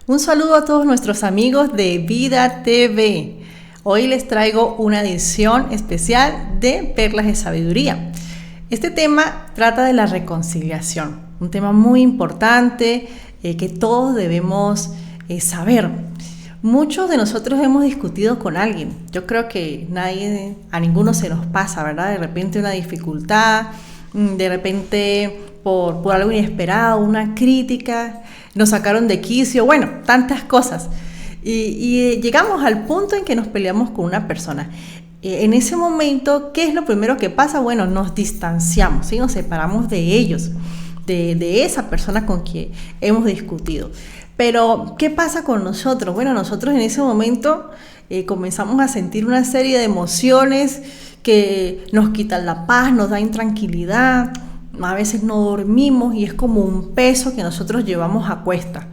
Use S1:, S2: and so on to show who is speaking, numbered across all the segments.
S1: Un saludo a todos nuestros amigos de Vida TV. Hoy les traigo una edición especial de Perlas de Sabiduría. Este tema trata de la reconciliación, un tema muy importante que todos debemos saber. Muchos de nosotros hemos discutido con alguien. Yo creo que a ninguno se nos pasa, ¿verdad? De repente una dificultad, de repente por algo inesperado, una crítica, nos sacaron de quicio, bueno, tantas cosas. Y llegamos al punto en que nos peleamos con una persona. En ese momento, ¿qué es lo primero que pasa? Bueno, nos distanciamos, ¿sí? Nos separamos de ellos, de esa persona con quien hemos discutido. Pero, ¿qué pasa con nosotros? Bueno, nosotros en ese momento comenzamos a sentir una serie de emociones que nos quitan la paz, nos dan intranquilidad. A veces no dormimos y es como un peso que nosotros llevamos a cuesta.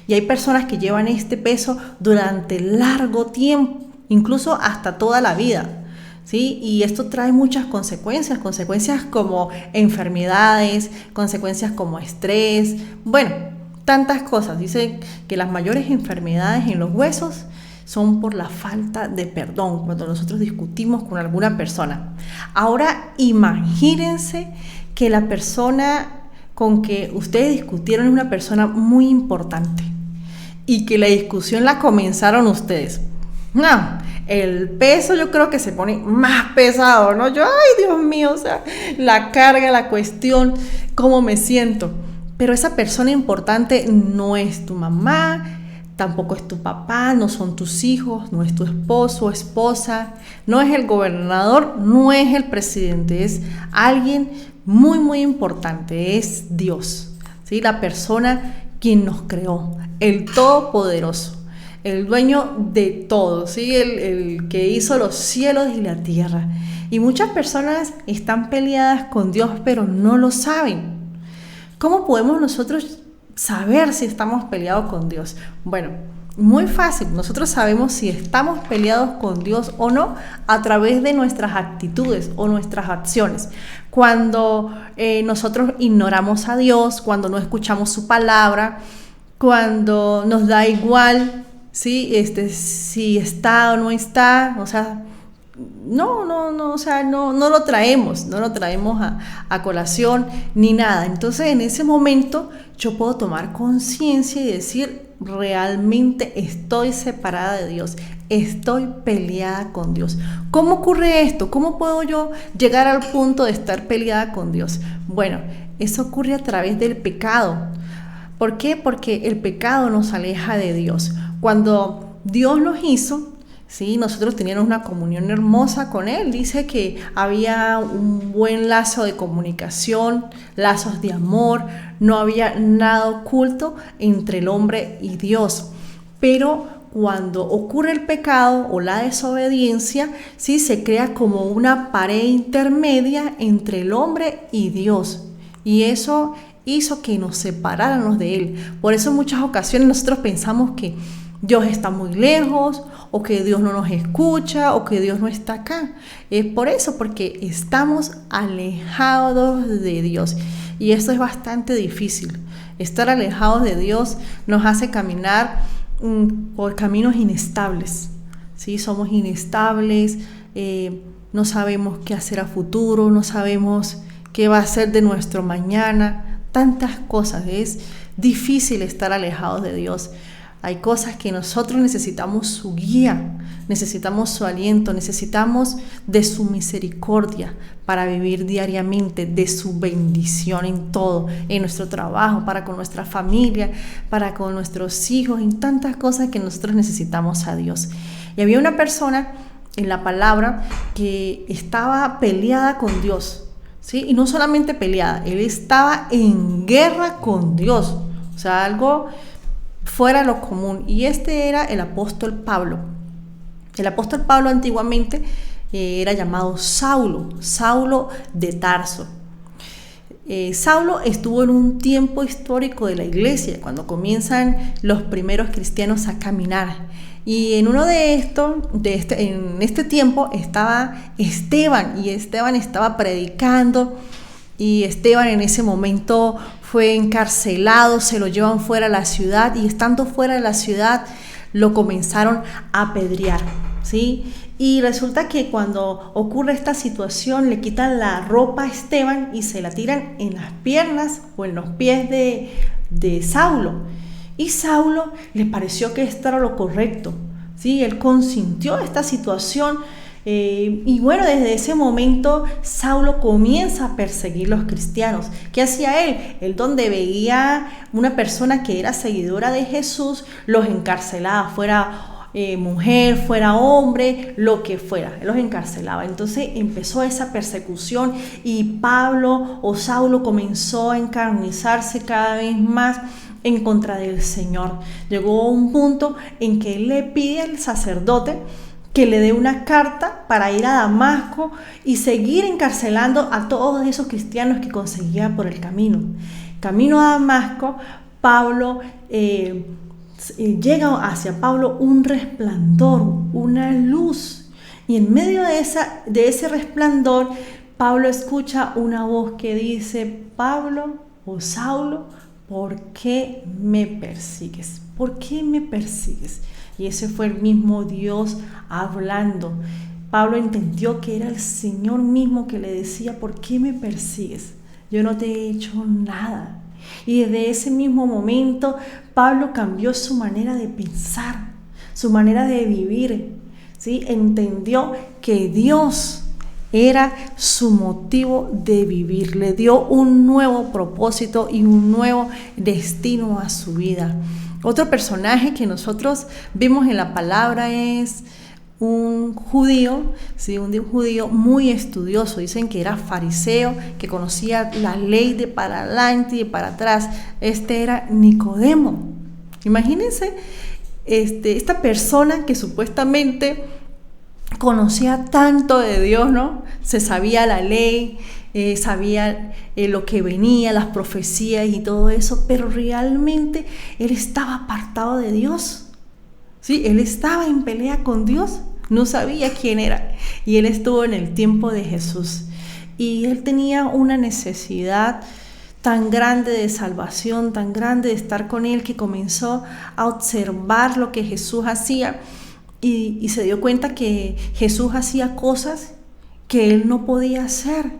S1: Y hay personas que llevan este peso durante largo tiempo, incluso hasta toda la vida, ¿sí? Y esto trae muchas consecuencias como enfermedades, consecuencias como estrés, bueno, tantas cosas. Dicen que las mayores enfermedades en los huesos son por la falta de perdón, cuando nosotros discutimos con alguna persona. Ahora imagínense que la persona con que ustedes discutieron es una persona muy importante y que la discusión la comenzaron ustedes. No, el peso yo creo que se pone más pesado, ¿no? Ay, Dios mío, o sea, la carga, la cuestión, cómo me siento. Pero esa persona importante no es tu mamá, tampoco es tu papá, no son tus hijos, no es tu esposo o esposa, no es el gobernador, no es el presidente, es alguien muy, muy importante, es Dios, ¿sí? La persona quien nos creó, el Todopoderoso, el dueño de todo, ¿sí? El que hizo los cielos y la tierra. Y muchas personas están peleadas con Dios, pero no lo saben. ¿Cómo podemos nosotros saber si estamos peleados con Dios? Bueno, muy fácil. Nosotros sabemos si estamos peleados con Dios o no a través de nuestras actitudes o nuestras acciones. Cuando nosotros ignoramos a Dios, cuando no escuchamos su palabra, cuando nos da igual, ¿sí? Si está o no está, o sea, no lo traemos a colación ni nada. Entonces en ese momento yo puedo tomar conciencia y decir, realmente estoy separada de Dios, estoy peleada con Dios. ¿Cómo ocurre esto? ¿Cómo puedo yo llegar al punto de estar peleada con Dios? Bueno, eso ocurre a través del pecado. ¿Por qué? Porque el pecado nos aleja de Dios. Cuando Dios nos hizo, sí, nosotros teníamos una comunión hermosa con Él. Dice que había un buen lazo de comunicación, lazos de amor, no había nada oculto entre el hombre y Dios. Pero cuando ocurre el pecado o la desobediencia, sí, se crea como una pared intermedia entre el hombre y Dios. Y eso hizo que nos separáramos de Él. Por eso en muchas ocasiones nosotros pensamos que Dios está muy lejos, o que Dios no nos escucha, o que Dios no está acá. Es por eso, porque estamos alejados de Dios. Y esto es bastante difícil. Estar alejados de Dios nos hace caminar por caminos inestables, ¿sí? Somos inestables, no sabemos qué hacer a futuro, no sabemos qué va a ser de nuestro mañana. Tantas cosas. Es difícil estar alejados de Dios. Hay cosas que nosotros necesitamos su guía, necesitamos su aliento, necesitamos de su misericordia para vivir diariamente, de su bendición en todo, en nuestro trabajo, para con nuestra familia, para con nuestros hijos, en tantas cosas que nosotros necesitamos a Dios. Y había una persona en la palabra que estaba peleada con Dios, ¿sí? Y no solamente peleada, él estaba en guerra con Dios, o sea, algo fuera de lo común. Y este era el apóstol Pablo. El apóstol Pablo antiguamente era llamado Saulo de Tarso. Saulo estuvo en un tiempo histórico de la iglesia, cuando comienzan los primeros cristianos a caminar. Y en uno en este tiempo estaba Esteban, y Esteban estaba predicando, y Esteban en ese momento fue encarcelado, se lo llevan fuera de la ciudad y estando fuera de la ciudad lo comenzaron a apedrear, ¿sí? Y resulta que cuando ocurre esta situación le quitan la ropa a Esteban y se la tiran en las piernas o en los pies de Saulo. Y Saulo le pareció que esto era lo correcto, ¿sí? Él consintió esta situación. Y bueno, desde ese momento Saulo comienza a perseguir a los cristianos. ¿Qué hacía él? Él, donde veía una persona que era seguidora de Jesús, los encarcelaba, fuera mujer, fuera hombre, lo que fuera, él los encarcelaba. Entonces empezó esa persecución y Pablo o Saulo comenzó a encarnizarse cada vez más en contra del Señor. Llegó a un punto en que él le pide al sacerdote que le dé una carta para ir a Damasco y seguir encarcelando a todos esos cristianos que conseguía por el camino. Camino a Damasco, Pablo llega hacia Pablo un resplandor, una luz, y en medio de ese resplandor Pablo escucha una voz que dice: Pablo o Saulo, ¿por qué me persigues? ¿Por qué me persigues? Y ese fue el mismo Dios hablando. Pablo entendió que era el Señor mismo que le decía: ¿por qué me persigues? Yo no te he hecho nada. Y desde ese mismo momento Pablo cambió su manera de pensar, su manera de vivir, ¿sí? Entendió que Dios era su motivo de vivir, le dio un nuevo propósito y un nuevo destino a su vida. Otro personaje que nosotros vimos en la palabra es un judío, ¿sí? Un judío muy estudioso. Dicen que era fariseo, que conocía la ley de para adelante y de para atrás. Este era Nicodemo. Imagínense esta persona que supuestamente conocía tanto de Dios, ¿no? Se sabía la ley, sabía lo que venía, las profecías y todo eso, pero realmente él estaba apartado de Dios, ¿sí? Él estaba en pelea con Dios, no sabía quién era, y él estuvo en el tiempo de Jesús, y él tenía una necesidad tan grande de salvación, tan grande de estar con él, que comenzó a observar lo que Jesús hacía, y se dio cuenta que Jesús hacía cosas que él no podía hacer.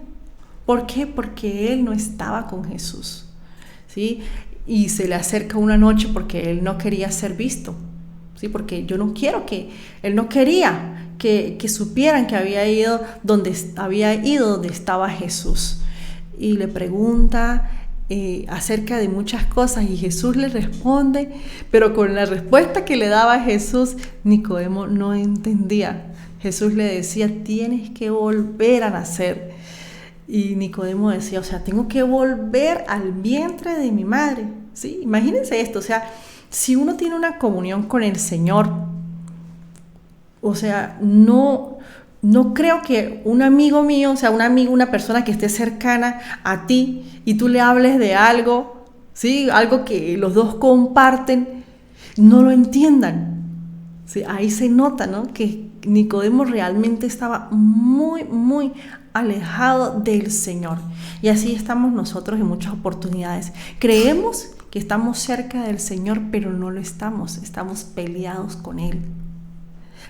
S1: ¿Por qué? Porque él no estaba con Jesús, ¿sí? Y se le acerca una noche porque él no quería ser visto, ¿sí? Porque él no quería que supieran que había ido donde estaba Jesús. Y le pregunta acerca de muchas cosas y Jesús le responde, pero con la respuesta que le daba Jesús, Nicodemo no entendía. Jesús le decía: tienes que volver a nacer. Y Nicodemo decía: o sea, tengo que volver al vientre de mi madre, ¿sí? Imagínense esto, o sea, si uno tiene una comunión con el Señor, o sea, no creo que un amigo mío, o sea, una persona que esté cercana a ti y tú le hables de algo, ¿sí? Algo que los dos comparten, no lo entiendan, ¿sí? Ahí se nota, ¿no? Que Nicodemo realmente estaba muy, muy alejado del Señor. Y así estamos nosotros en muchas oportunidades. Creemos que estamos cerca del Señor, pero no lo estamos peleados con Él.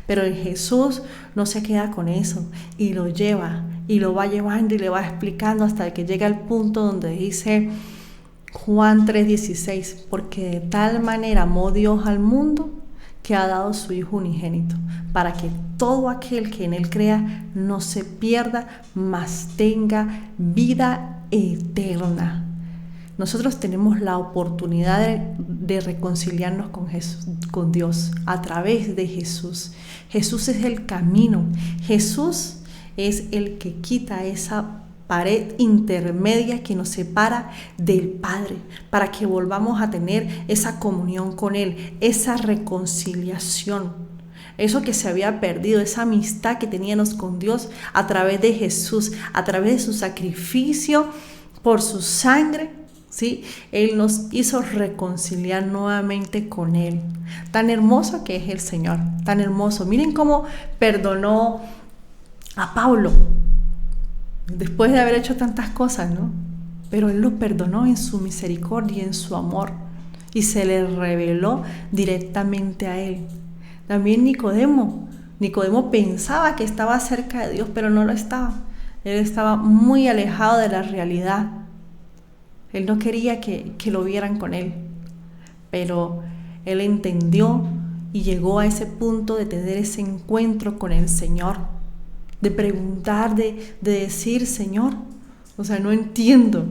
S1: Pero Jesús no se queda con eso y lo lleva y lo va llevando y le va explicando hasta que llega al punto donde dice Juan 3:16: porque de tal manera amó Dios al mundo que ha dado su Hijo unigénito, para que todo aquel que en Él crea no se pierda, mas tenga vida eterna. Nosotros tenemos la oportunidad de reconciliarnos con Dios a través de Jesús. Jesús es el camino. Jesús es el que quita esa pared intermedia que nos separa del Padre, para que volvamos a tener esa comunión con Él, esa reconciliación, eso que se había perdido, esa amistad que teníamos con Dios a través de Jesús, a través de su sacrificio por su sangre, ¿sí? Él nos hizo reconciliar nuevamente con Él. Tan hermoso que es el Señor, tan hermoso. Miren cómo perdonó a Pablo después de haber hecho tantas cosas, ¿no? pero Él lo perdonó en su misericordia y en su amor, y se le reveló directamente a Él. También Nicodemo pensaba que estaba cerca de Dios, pero no lo estaba. Él estaba muy alejado de la realidad. Él no quería que lo vieran con él, pero él entendió y llegó a ese punto de tener ese encuentro con el Señor, de preguntar, de decir, Señor, no entiendo,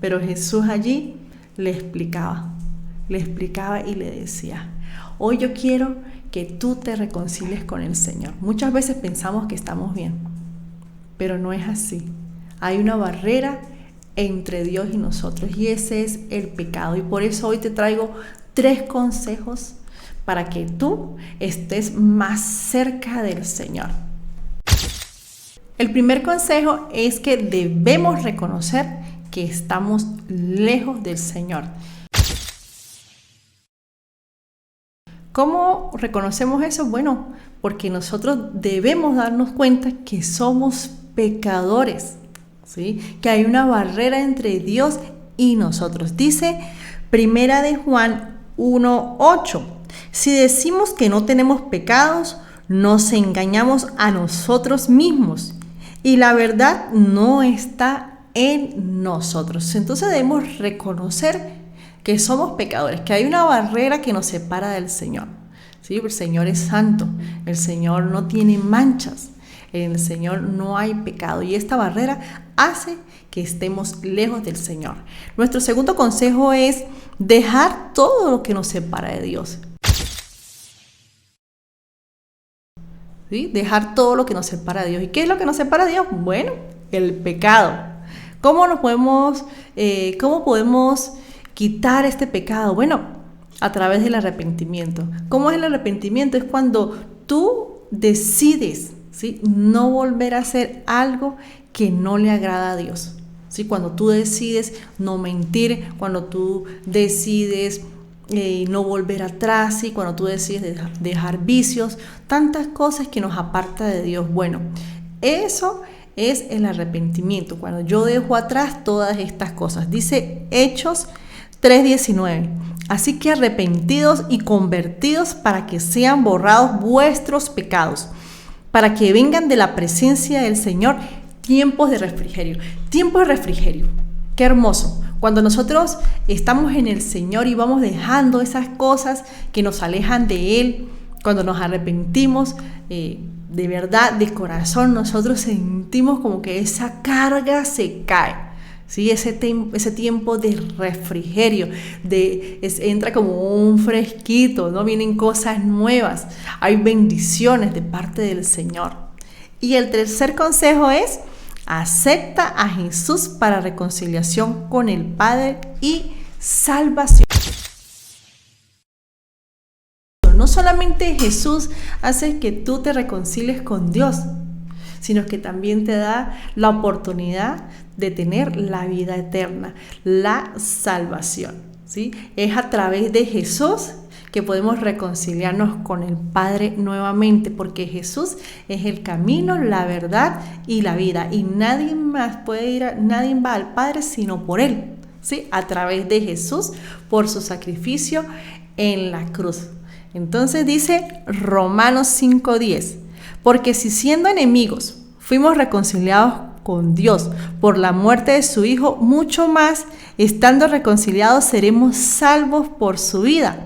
S1: pero Jesús allí le explicaba y le decía, hoy yo quiero que tú te reconcilies con el Señor. Muchas veces pensamos que estamos bien, pero no es así. Hay una barrera entre Dios y nosotros, y ese es el pecado. Y por eso hoy te traigo 3 consejos para que tú estés más cerca del Señor. El primer consejo es que debemos reconocer que estamos lejos del Señor. ¿Cómo reconocemos eso? Bueno, porque nosotros debemos darnos cuenta que somos pecadores, ¿sí? Que hay una barrera entre Dios y nosotros. Dice Primera de Juan 1:8, si decimos que no tenemos pecados, nos engañamos a nosotros mismos y la verdad no está en nosotros. Entonces debemos reconocer que somos pecadores, que hay una barrera que nos separa del Señor. ¿Sí? El Señor es santo, el Señor no tiene manchas, en el Señor no hay pecado, y esta barrera hace que estemos lejos del Señor. Nuestro segundo consejo es dejar todo lo que nos separa de Dios. ¿Sí? Dejar todo lo que nos separa de Dios. ¿Y qué es lo que nos separa de Dios? Bueno, el pecado. ¿Cómo podemos quitar este pecado? Bueno, a través del arrepentimiento. ¿Cómo es el arrepentimiento? Es cuando tú decides, ¿sí?, no volver a hacer algo que no le agrada a Dios. ¿Sí? Cuando tú decides no mentir, cuando tú decides no volver atrás, ¿sí? Cuando tú decides dejar vicios, tantas cosas que nos apartan de Dios. Bueno, eso es el arrepentimiento, cuando yo dejo atrás todas estas cosas. Dice Hechos 3:19, así que arrepentidos y convertidos para que sean borrados vuestros pecados, para que vengan de la presencia del Señor tiempos de refrigerio. Tiempos de refrigerio, qué hermoso. Cuando nosotros estamos en el Señor y vamos dejando esas cosas que nos alejan de Él, cuando nos arrepentimos, de verdad, de corazón, nosotros sentimos como que esa carga se cae. ¿Sí? Ese tiempo de refrigerio, entra como un fresquito, ¿no? Vienen cosas nuevas, hay bendiciones de parte del Señor. Y el tercer consejo es: acepta a Jesús para reconciliación con el Padre y salvación. No solamente Jesús hace que tú te reconcilies con Dios, sino que también te da la oportunidad de tener la vida eterna, la salvación, ¿sí? Es a través de Jesús que podemos reconciliarnos con el Padre nuevamente, porque Jesús es el camino, la verdad y la vida, y nadie va al Padre sino por Él, ¿sí? A través de Jesús, por su sacrificio en la cruz. Entonces dice Romanos 5:10, porque si siendo enemigos fuimos reconciliados con Dios por la muerte de su Hijo, mucho más, estando reconciliados, seremos salvos por su vida.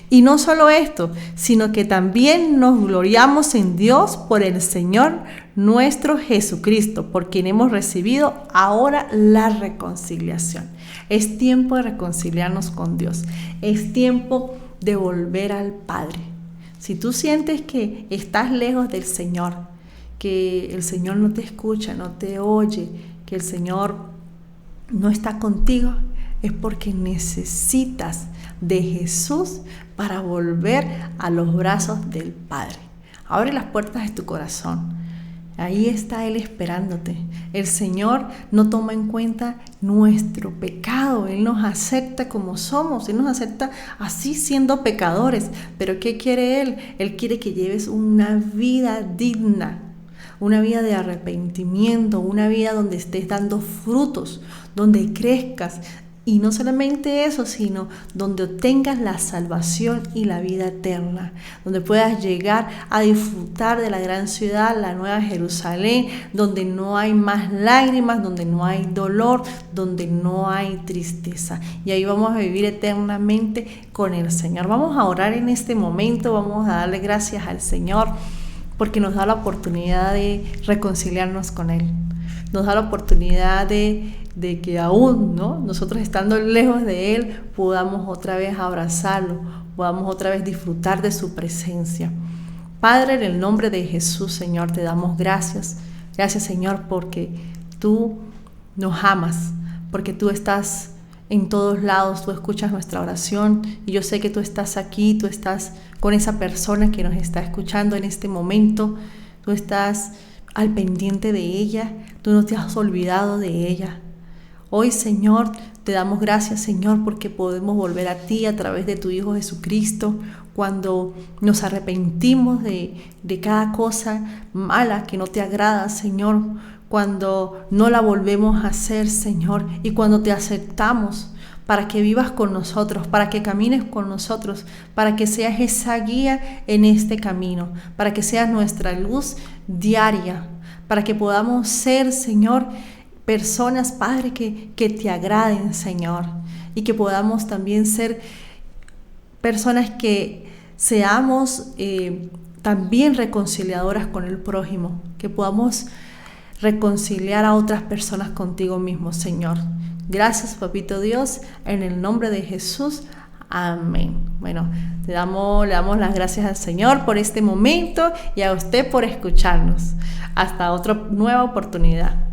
S1: Y no solo esto, sino que también nos gloriamos en Dios por el Señor nuestro Jesucristo, por quien hemos recibido ahora la reconciliación. Es tiempo de reconciliarnos con Dios. Es tiempo de volver al Padre. Si tú sientes que estás lejos del Señor, que el Señor no te escucha, no te oye, que el Señor no está contigo, es porque necesitas de Jesús para volver a los brazos del Padre. Abre las puertas de tu corazón. Ahí está Él esperándote. El Señor no toma en cuenta nuestro pecado. Él nos acepta como somos. Él nos acepta así, siendo pecadores. Pero ¿qué quiere Él? Él quiere que lleves una vida digna, una vida de arrepentimiento, una vida donde estés dando frutos, donde crezcas. Y no solamente eso, sino donde obtengas la salvación y la vida eterna, donde puedas llegar a disfrutar de la gran ciudad, la nueva Jerusalén, donde no hay más lágrimas, donde no hay dolor, donde no hay tristeza. Y ahí vamos a vivir eternamente con el Señor. Vamos a orar en este momento, vamos a darle gracias al Señor porque nos da la oportunidad de reconciliarnos con Él. Nos da la oportunidad de que aún, ¿no?, nosotros estando lejos de Él, podamos otra vez abrazarlo, podamos otra vez disfrutar de su presencia. Padre, en el nombre de Jesús, Señor, te damos gracias. Gracias, Señor, porque tú nos amas, porque tú estás en todos lados, tú escuchas nuestra oración y yo sé que tú estás aquí, tú estás con esa persona que nos está escuchando en este momento, tú estás al pendiente de ella, tú no te has olvidado de ella. Hoy, Señor, te damos gracias, Señor, porque podemos volver a ti a través de tu Hijo Jesucristo cuando nos arrepentimos de cada cosa mala que no te agrada, Señor, cuando no la volvemos a hacer, Señor, y cuando te aceptamos para que vivas con nosotros, para que camines con nosotros, para que seas esa guía en este camino, para que seas nuestra luz diaria, para que podamos ser, Señor, personas, Padre, que te agraden, Señor, y que podamos también ser personas que seamos también reconciliadoras con el prójimo, que podamos reconciliar a otras personas contigo mismo, Señor. Gracias, Papito Dios, en el nombre de Jesús. Amén. Bueno, le damos las gracias al Señor por este momento y a usted por escucharnos. Hasta otra nueva oportunidad.